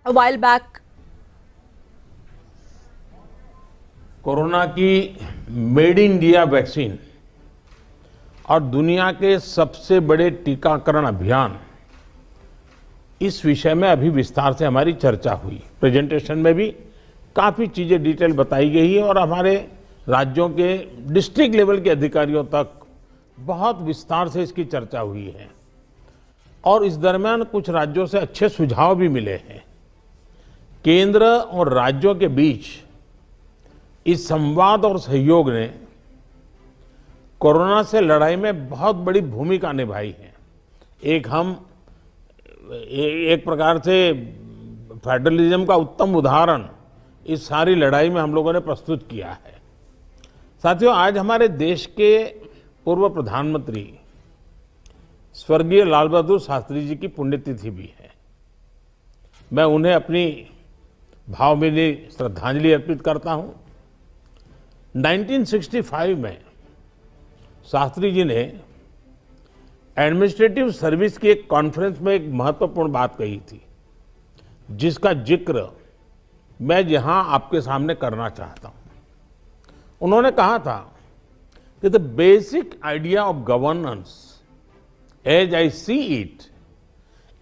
a while back. Corona की made in India vaccine और दुनिया के सबसे बड़े टीकाकरण अभियान, इस विषय में अभी विस्तार से हमारी चर्चा हुई। प्रेजेंटेशन में भी काफ़ी चीज़ें डिटेल बताई गई है और हमारे राज्यों के डिस्ट्रिक्ट लेवल के अधिकारियों तक बहुत विस्तार से इसकी चर्चा हुई है और इस दरमियान कुछ राज्यों से अच्छे सुझाव भी मिले हैं। केंद्र और राज्यों के बीच इस संवाद और सहयोग ने कोरोना से लड़ाई में बहुत बड़ी भूमिका निभाई है। एक प्रकार से फेडरलिज्म का उत्तम उदाहरण इस सारी लड़ाई में हम लोगों ने प्रस्तुत किया है। साथियों, आज हमारे देश के पूर्व प्रधानमंत्री स्वर्गीय लाल बहादुर शास्त्री जी की पुण्यतिथि भी है। मैं उन्हें अपनी भावभीनी श्रद्धांजलि अर्पित करता हूं। 1965 में शास्त्री जी ने एडमिनिस्ट्रेटिव सर्विस की एक कॉन्फ्रेंस में एक महत्वपूर्ण बात कही थी, जिसका जिक्र मैं यहां आपके सामने करना चाहता हूं। उन्होंने कहा था कि the basic idea of governance as I see it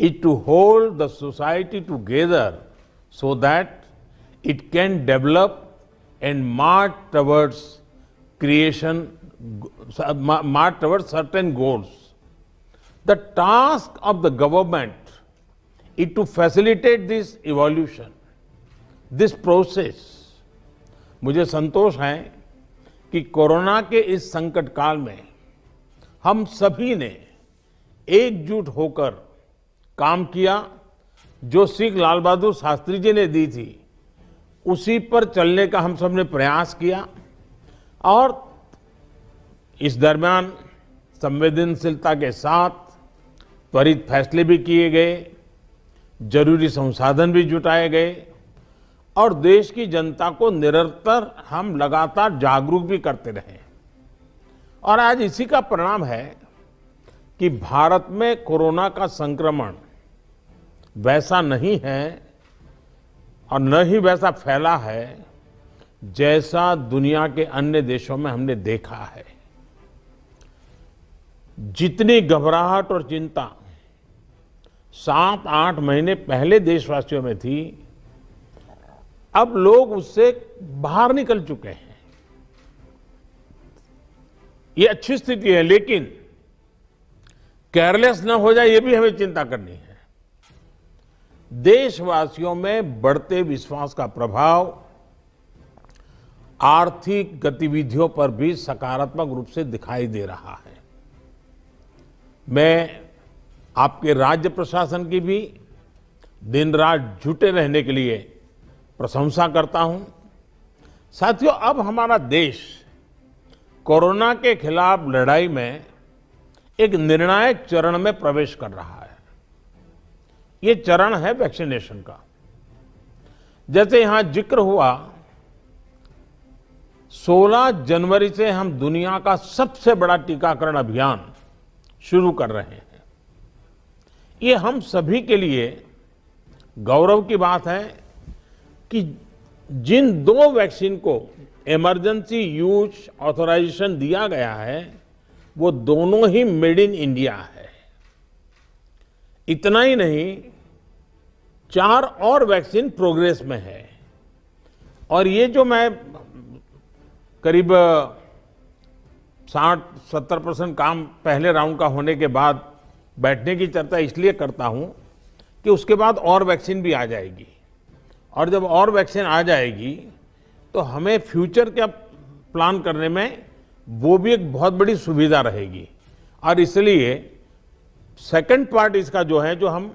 is to hold the society together so that it can develop and march towards certain goals. The task of the government is to facilitate this evolution, this process. मुझे संतोष है कि corona के इस संकट काल में हम सभी ने एकजुट होकर काम किया। जो सीख लाल बहादुर शास्त्री जी ने दी थी, उसी पर चलने का हम सब ने प्रयास किया और इस दरमियान संवेदनशीलता के साथ त्वरित फैसले भी किए गए, जरूरी संसाधन भी जुटाए गए और देश की जनता को निरंतर हम लगातार जागरूक भी करते रहे। और आज इसी का परिणाम है कि भारत में कोरोना का संक्रमण वैसा नहीं है और न ही वैसा फैला है जैसा दुनिया के अन्य देशों में हमने देखा है। जितनी घबराहट और चिंता 7-8 महीने पहले देशवासियों में थी, अब लोग उससे बाहर निकल चुके हैं। ये अच्छी स्थिति है, लेकिन केयरलेस न हो जाए, ये भी हमें चिंता करनी है। देशवासियों में बढ़ते विश्वास का प्रभाव आर्थिक गतिविधियों पर भी सकारात्मक रूप से दिखाई दे रहा है। मैं आपके राज्य प्रशासन की भी दिन रात जुटे रहने के लिए प्रशंसा करता हूं। साथियों, अब हमारा देश कोरोना के खिलाफ लड़ाई में एक निर्णायक चरण में प्रवेश कर रहा है। ये चरण है वैक्सीनेशन का। जैसे यहां जिक्र हुआ, 16 जनवरी से हम दुनिया का सबसे बड़ा टीकाकरण अभियान शुरू कर रहे हैं। ये हम सभी के लिए गौरव की बात है कि जिन 2 वैक्सीन को इमरजेंसी यूज ऑथराइजेशन दिया गया है, वो दोनों ही मेड इन इंडिया है। इतना ही नहीं, 4 और वैक्सीन प्रोग्रेस में है। और ये जो मैं करीब 60-70% काम पहले राउंड का होने के बाद बैठने की चर्चा इसलिए करता हूं कि उसके बाद और वैक्सीन भी आ जाएगी और जब और वैक्सीन आ जाएगी तो हमें फ्यूचर का प्लान करने में वो भी एक बहुत बड़ी सुविधा रहेगी। और इसलिए सेकंड पार्ट इसका जो है, जो हम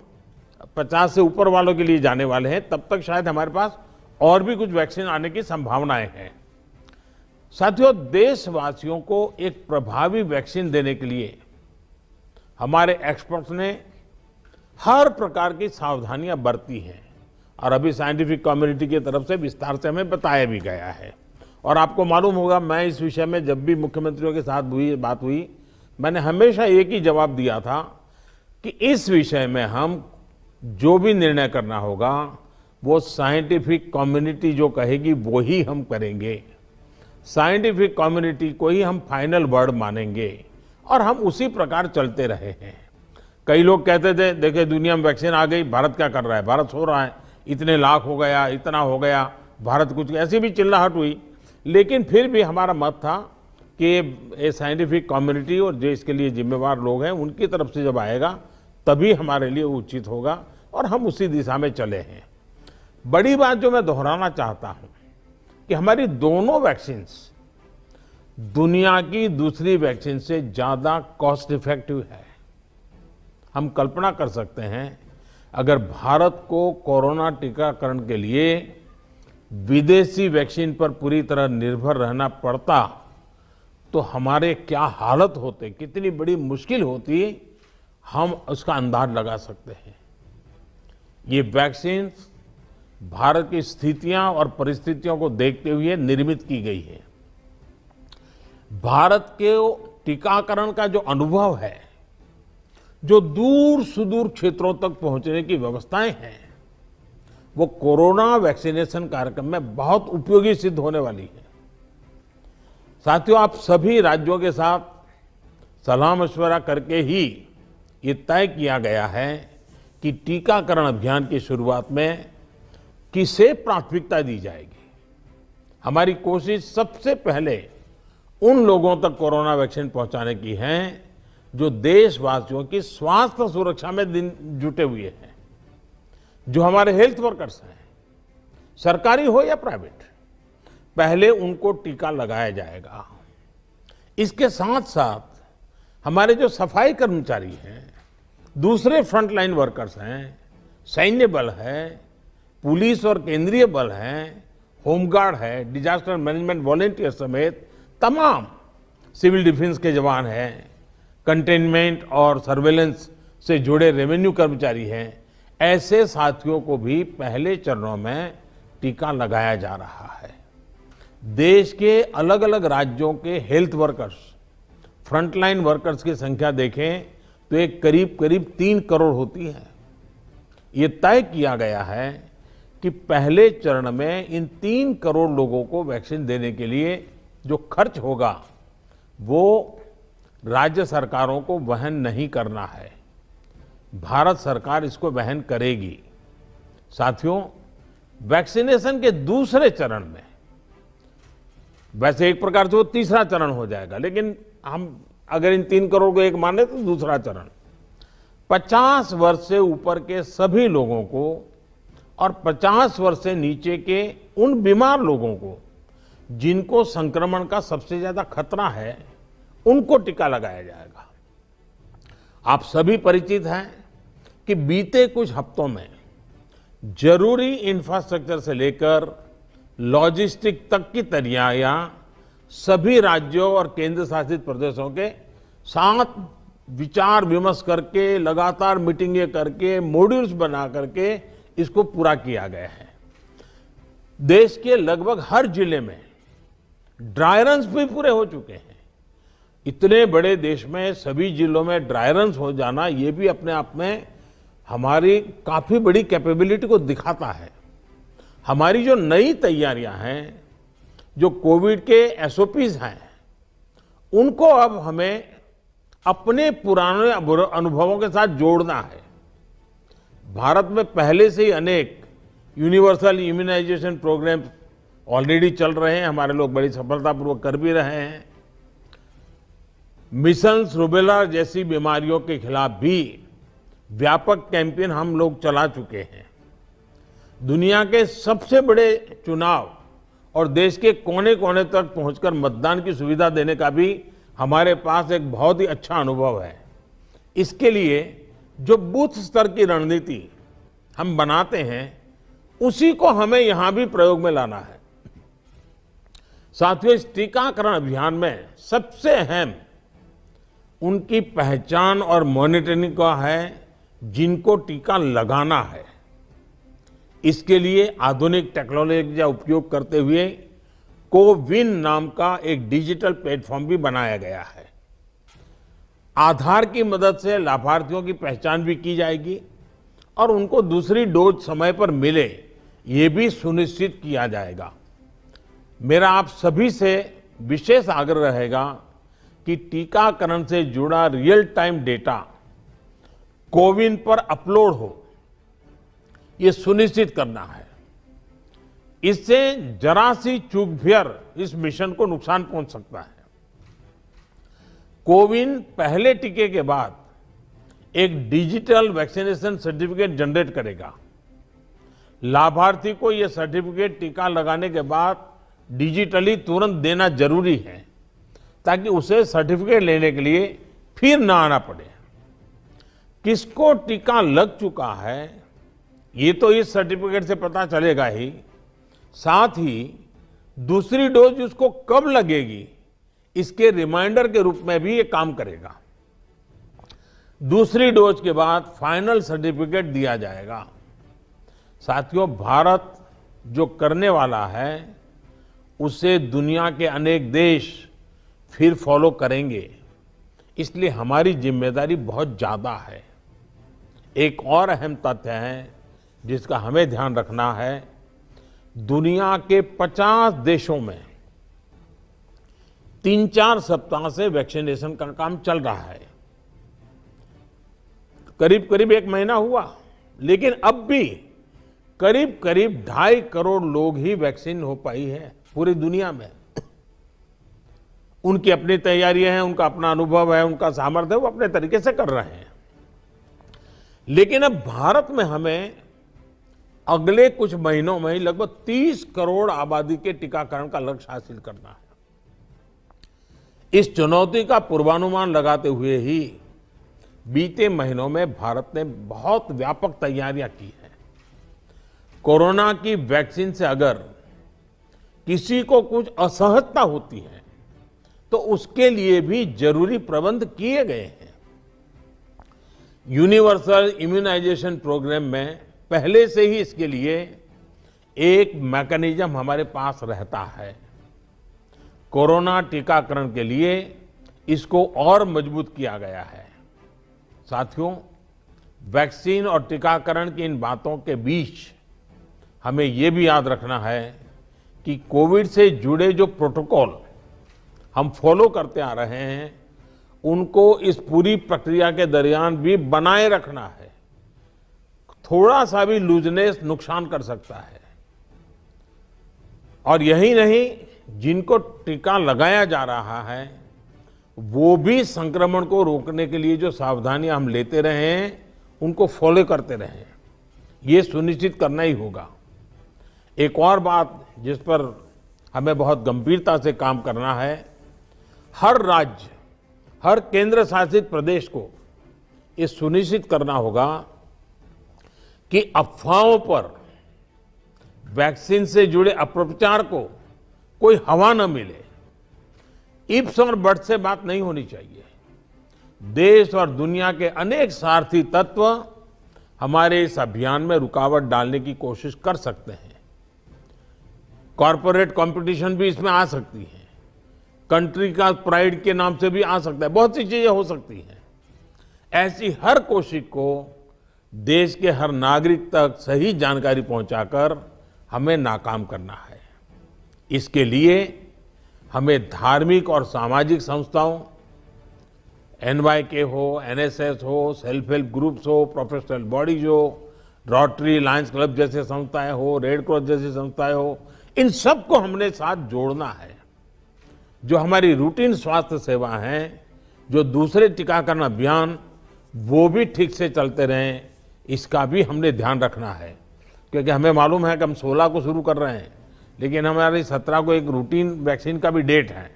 50 से ऊपर वालों के लिए जाने वाले हैं, तब तक शायद हमारे पास और भी कुछ वैक्सीन आने की संभावनाएं हैं। साथियों, देशवासियों को एक प्रभावी वैक्सीन देने के लिए हमारे एक्सपर्ट्स ने हर प्रकार की सावधानियां बरती हैं और अभी साइंटिफिक कम्युनिटी की तरफ से विस्तार से हमें बताया भी गया है। और आपको मालूम होगा, मैं इस विषय में जब भी मुख्यमंत्रियों के साथ बात हुई, मैंने हमेशा एक ही जवाब दिया था कि इस विषय में हम जो भी निर्णय करना होगा, वो साइंटिफिक कम्युनिटी जो कहेगी वो ही हम करेंगे। साइंटिफिक कम्युनिटी को ही हम फाइनल वर्ड मानेंगे और हम उसी प्रकार चलते रहे हैं। कई लोग कहते थे देखिए दुनिया में वैक्सीन आ गई, भारत क्या कर रहा है, भारत सो रहा है, इतने लाख हो गया, इतना हो गया, भारत कुछ, ऐसी भी चिल्लाहट हुई। लेकिन फिर भी हमारा मत था कि ये साइंटिफिक कम्युनिटी और जो इसके लिए जिम्मेवार लोग हैं उनकी तरफ से जब आएगा तभी हमारे लिए उचित होगा और हम उसी दिशा में चले हैं। बड़ी बात जो मैं दोहराना चाहता हूं कि हमारी दोनों वैक्सीन्स दुनिया की दूसरी वैक्सीन से ज्यादा कॉस्ट इफेक्टिव है। हम कल्पना कर सकते हैं अगर भारत को कोरोना टीकाकरण के लिए विदेशी वैक्सीन पर पूरी तरह निर्भर रहना पड़ता तो हमारे क्या हालत होते, कितनी बड़ी मुश्किल होती, हम उसका अंदाज लगा सकते हैं। ये वैक्सीन भारत की स्थितियां और परिस्थितियों को देखते हुए निर्मित की गई है। भारत के टीकाकरण का जो अनुभव है, जो दूर सुदूर क्षेत्रों तक पहुंचने की व्यवस्थाएं हैं, वो कोरोना वैक्सीनेशन कार्यक्रम में बहुत उपयोगी सिद्ध होने वाली है। साथियों, आप सभी राज्यों के साथ सलाह मशवरा करके ही ये तय किया गया है कि टीकाकरण अभियान की शुरुआत में किसे प्राथमिकता दी जाएगी। हमारी कोशिश सबसे पहले उन लोगों तक कोरोना वैक्सीन पहुंचाने की है जो देशवासियों की स्वास्थ्य सुरक्षा में जुटे हुए हैं, जो हमारे हेल्थ वर्कर्स हैं, सरकारी हो या प्राइवेट, पहले उनको टीका लगाया जाएगा। इसके साथ साथ हमारे जो सफाई कर्मचारी हैं, दूसरे फ्रंटलाइन वर्कर्स हैं, सैन्य बल है, पुलिस और केंद्रीय बल हैं, होमगार्ड है, डिजास्टर मैनेजमेंट वॉलेंटियर समेत तमाम सिविल डिफेंस के जवान हैं, कंटेनमेंट और सर्वेलेंस से जुड़े रेवेन्यू कर्मचारी हैं, ऐसे साथियों को भी पहले चरणों में टीका लगाया जा रहा है। देश के अलग अलग राज्यों के हेल्थ वर्कर्स, फ्रंटलाइन वर्कर्स की संख्या देखें तो एक करीब करीब 3 करोड़ होती है। ये तय किया गया है कि पहले चरण में इन 3 करोड़ लोगों को वैक्सीन देने के लिए जो खर्च होगा वो राज्य सरकारों को वहन नहीं करना है, भारत सरकार इसको वहन करेगी। साथियों, वैक्सीनेशन के दूसरे चरण में, वैसे एक प्रकार से वो तीसरा चरण हो जाएगा, लेकिन हम अगर इन 3 करोड़ को एक माने तो दूसरा चरण 50 वर्ष से ऊपर के सभी लोगों को और 50 वर्ष से नीचे के उन बीमार लोगों को जिनको संक्रमण का सबसे ज्यादा खतरा है, उनको टीका लगाया जाएगा। आप सभी परिचित हैं कि बीते कुछ हफ्तों में जरूरी इंफ्रास्ट्रक्चर से लेकर लॉजिस्टिक तक की तैयारियां सभी राज्यों और केंद्र शासित प्रदेशों के साथ विचार विमर्श करके, लगातार मीटिंगें करके, मॉड्यूल्स बना करके इसको पूरा किया गया है। देश के लगभग हर जिले में ड्राई रन्स भी पूरे हो चुके हैं। इतने बड़े देश में सभी जिलों में ड्राई रन्स हो जाना, ये भी अपने आप में हमारी काफी बड़ी कैपेबिलिटी को दिखाता है। हमारी जो नई तैयारियां हैं, जो कोविड के एसओपीज हैं, उनको अब हमें अपने पुराने अनुभवों के साथ जोड़ना है। भारत में पहले से ही अनेक यूनिवर्सल इम्यूनाइजेशन प्रोग्राम ऑलरेडी चल रहे हैं, हमारे लोग बड़ी सफलतापूर्वक कर भी रहे हैं। मिशन रूबेला जैसी बीमारियों के खिलाफ भी व्यापक कैंपेन हम लोग चला चुके हैं। दुनिया के सबसे बड़े चुनाव और देश के कोने कोने तक पहुंचकर मतदान की सुविधा देने का भी हमारे पास एक बहुत ही अच्छा अनुभव है। इसके लिए जो बूथ स्तर की रणनीति हम बनाते हैं, उसी को हमें यहां भी प्रयोग में लाना है। साथियों, इस टीकाकरण अभियान में सबसे अहम उनकी पहचान और मॉनिटरिंग का है जिनको टीका लगाना है। इसके लिए आधुनिक टेक्नोलॉजी का उपयोग करते हुए कोविन नाम का एक डिजिटल प्लेटफॉर्म भी बनाया गया है। आधार की मदद से लाभार्थियों की पहचान भी की जाएगी और उनको दूसरी डोज समय पर मिले, ये भी सुनिश्चित किया जाएगा। मेरा आप सभी से विशेष आग्रह रहेगा कि टीकाकरण से जुड़ा रियल टाइम डेटा कोविन पर अपलोड हो, ये सुनिश्चित करना है। इससे जरा सी चूक भी इस मिशन को नुकसान पहुंच सकता है। कोविन पहले टीके के बाद एक डिजिटल वैक्सीनेशन सर्टिफिकेट जनरेट करेगा। लाभार्थी को यह सर्टिफिकेट टीका लगाने के बाद डिजिटली तुरंत देना जरूरी है, ताकि उसे सर्टिफिकेट लेने के लिए फिर ना आना पड़े। किसको टीका लग चुका है ये तो इस सर्टिफिकेट से पता चलेगा ही, साथ ही दूसरी डोज उसको कब लगेगी इसके रिमाइंडर के रूप में भी ये काम करेगा। दूसरी डोज के बाद फाइनल सर्टिफिकेट दिया जाएगा। साथियों, भारत जो करने वाला है उसे दुनिया के अनेक देश फिर फॉलो करेंगे, इसलिए हमारी जिम्मेदारी बहुत ज्यादा है। एक और अहम तथ्य है जिसका हमें ध्यान रखना है। दुनिया के 50 देशों में 3-4 सप्ताह से वैक्सीनेशन का काम चल रहा है। करीब करीब 1 महीना हुआ, लेकिन अब भी करीब करीब 2.5 करोड़ लोग ही वैक्सीन हो पाई है पूरी दुनिया में। उनकी अपनी तैयारियां हैं, उनका अपना अनुभव है, उनका सामर्थ्य है, वो अपने तरीके से कर रहे हैं। लेकिन अब भारत में हमें अगले कुछ महीनों में ही लगभग 30 करोड़ आबादी के टीकाकरण का लक्ष्य हासिल करना है। इस चुनौती का पूर्वानुमान लगाते हुए ही बीते महीनों में भारत ने बहुत व्यापक तैयारियां की हैं। कोरोना की वैक्सीन से अगर किसी को कुछ असहजता होती है तो उसके लिए भी जरूरी प्रबंध किए गए हैं। यूनिवर्सल इम्यूनाइजेशन प्रोग्राम में पहले से ही इसके लिए एक मैकेनिज्म हमारे पास रहता है। कोरोना टीकाकरण के लिए इसको और मजबूत किया गया है। साथियों, वैक्सीन और टीकाकरण की इन बातों के बीच हमें ये भी याद रखना है कि कोविड से जुड़े जो प्रोटोकॉल हम फॉलो करते आ रहे हैं उनको इस पूरी प्रक्रिया के दरमियान भी बनाए रखना है। थोड़ा सा भी लूजनेस नुकसान कर सकता है। और यही नहीं, जिनको टीका लगाया जा रहा है वो भी संक्रमण को रोकने के लिए जो सावधानियां हम लेते रहे हैं उनको फॉलो करते रहे। ये सुनिश्चित करना ही होगा। एक और बात जिस पर हमें बहुत गंभीरता से काम करना है, हर राज्य, हर केंद्र शासित प्रदेश को ये सुनिश्चित करना होगा कि अफवाहों पर, वैक्सीन से जुड़े अपप्रचार को कोई हवा न मिले। इफ्स और बट्स से बात नहीं होनी चाहिए। देश और दुनिया के अनेक सारथी तत्व हमारे इस अभियान में रुकावट डालने की कोशिश कर सकते हैं। कॉरपोरेट कंपटीशन भी इसमें आ सकती है, कंट्री का प्राइड के नाम से भी आ सकता है, बहुत सी चीजें हो सकती हैं। ऐसी हर कोशिश को देश के हर नागरिक तक सही जानकारी पहुंचाकर हमें नाकाम करना है। इसके लिए हमें धार्मिक और सामाजिक संस्थाओं, NYK हो, NSS हो, सेल्फ हेल्प ग्रुप्स हो, प्रोफेशनल बॉडीज हो, रोटरी, लायंस क्लब जैसे संस्थाएं हो, रेड क्रॉस जैसी संस्थाएं हो, इन सबको हमने साथ जोड़ना है। जो हमारी रूटीन स्वास्थ्य सेवा हैं, जो दूसरे टीकाकरण अभियान, वो भी ठीक से चलते रहें, इसका भी हमने ध्यान रखना है। क्योंकि हमें मालूम है कि हम 16 को शुरू कर रहे हैं, लेकिन हमारी 17 को एक रूटीन वैक्सीन का भी डेट है।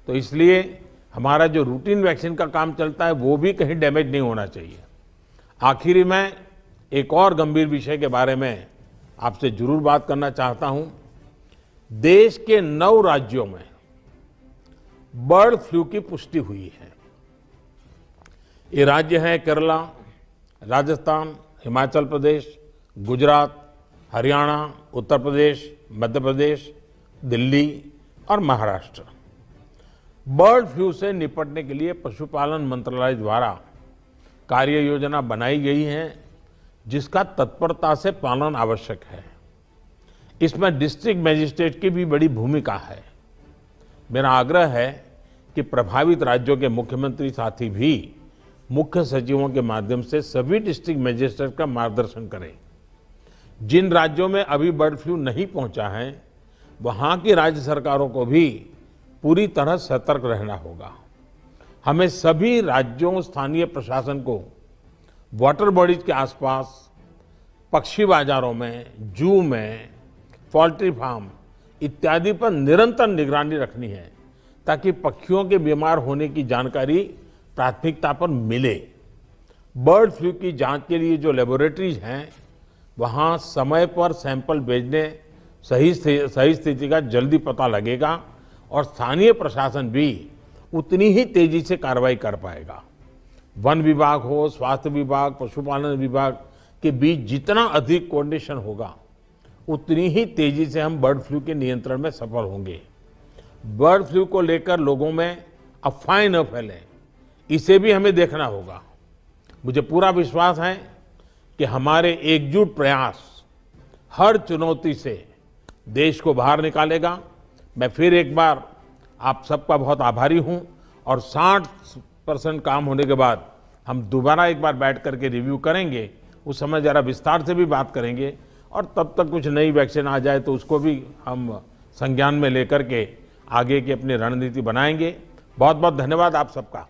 तो इसलिए हमारा जो रूटीन वैक्सीन का काम चलता है वो भी कहीं डैमेज नहीं होना चाहिए। आखिरी में एक और गंभीर विषय के बारे में आपसे जरूर बात करना चाहता हूं। देश के 9 राज्यों में बर्ड फ्लू की पुष्टि हुई है। ये राज्य हैं केरला, राजस्थान, हिमाचल प्रदेश, गुजरात, हरियाणा, उत्तर प्रदेश, मध्य प्रदेश, दिल्ली और महाराष्ट्र। बर्ड फ्लू से निपटने के लिए पशुपालन मंत्रालय द्वारा कार्य योजना बनाई गई है, जिसका तत्परता से पालन आवश्यक है। इसमें डिस्ट्रिक्ट मजिस्ट्रेट की भी बड़ी भूमिका है। मेरा आग्रह है कि प्रभावित राज्यों के मुख्यमंत्री साथी भी मुख्य सचिवों के माध्यम से सभी डिस्ट्रिक्ट मजिस्ट्रेट का मार्गदर्शन करें। जिन राज्यों में अभी बर्ड फ्लू नहीं पहुंचा है, वहां की राज्य सरकारों को भी पूरी तरह सतर्क रहना होगा। हमें सभी राज्यों, स्थानीय प्रशासन को वाटर बॉडीज के आसपास, पक्षी बाजारों में, जू में, पोल्ट्री फार्म इत्यादि पर निरंतर निगरानी रखनी है, ताकि पक्षियों के बीमार होने की जानकारी प्राथमिकता पर मिले। बर्ड फ्लू की जांच के लिए जो लेबोरेटरीज हैं, वहां समय पर सैंपल भेजने सही स्थिति का जल्दी पता लगेगा और स्थानीय प्रशासन भी उतनी ही तेजी से कार्रवाई कर पाएगा। वन विभाग हो, स्वास्थ्य विभाग, पशुपालन विभाग के बीच जितना अधिक कोऑर्डिनेशन होगा, उतनी ही तेजी से हम बर्ड फ्लू के नियंत्रण में सफल होंगे। बर्ड फ्लू को लेकर लोगों में अफवाहें न फैलें, इसे भी हमें देखना होगा। मुझे पूरा विश्वास है कि हमारे एकजुट प्रयास हर चुनौती से देश को बाहर निकालेगा। मैं फिर एक बार आप सबका बहुत आभारी हूं और 60% काम होने के बाद हम दोबारा एक बार बैठ करके रिव्यू करेंगे। उस समय जरा विस्तार से भी बात करेंगे और तब तक कुछ नई वैक्सीन आ जाए तो उसको भी हम संज्ञान में लेकर के आगे की अपनी रणनीति बनाएंगे। बहुत बहुत धन्यवाद आप सबका।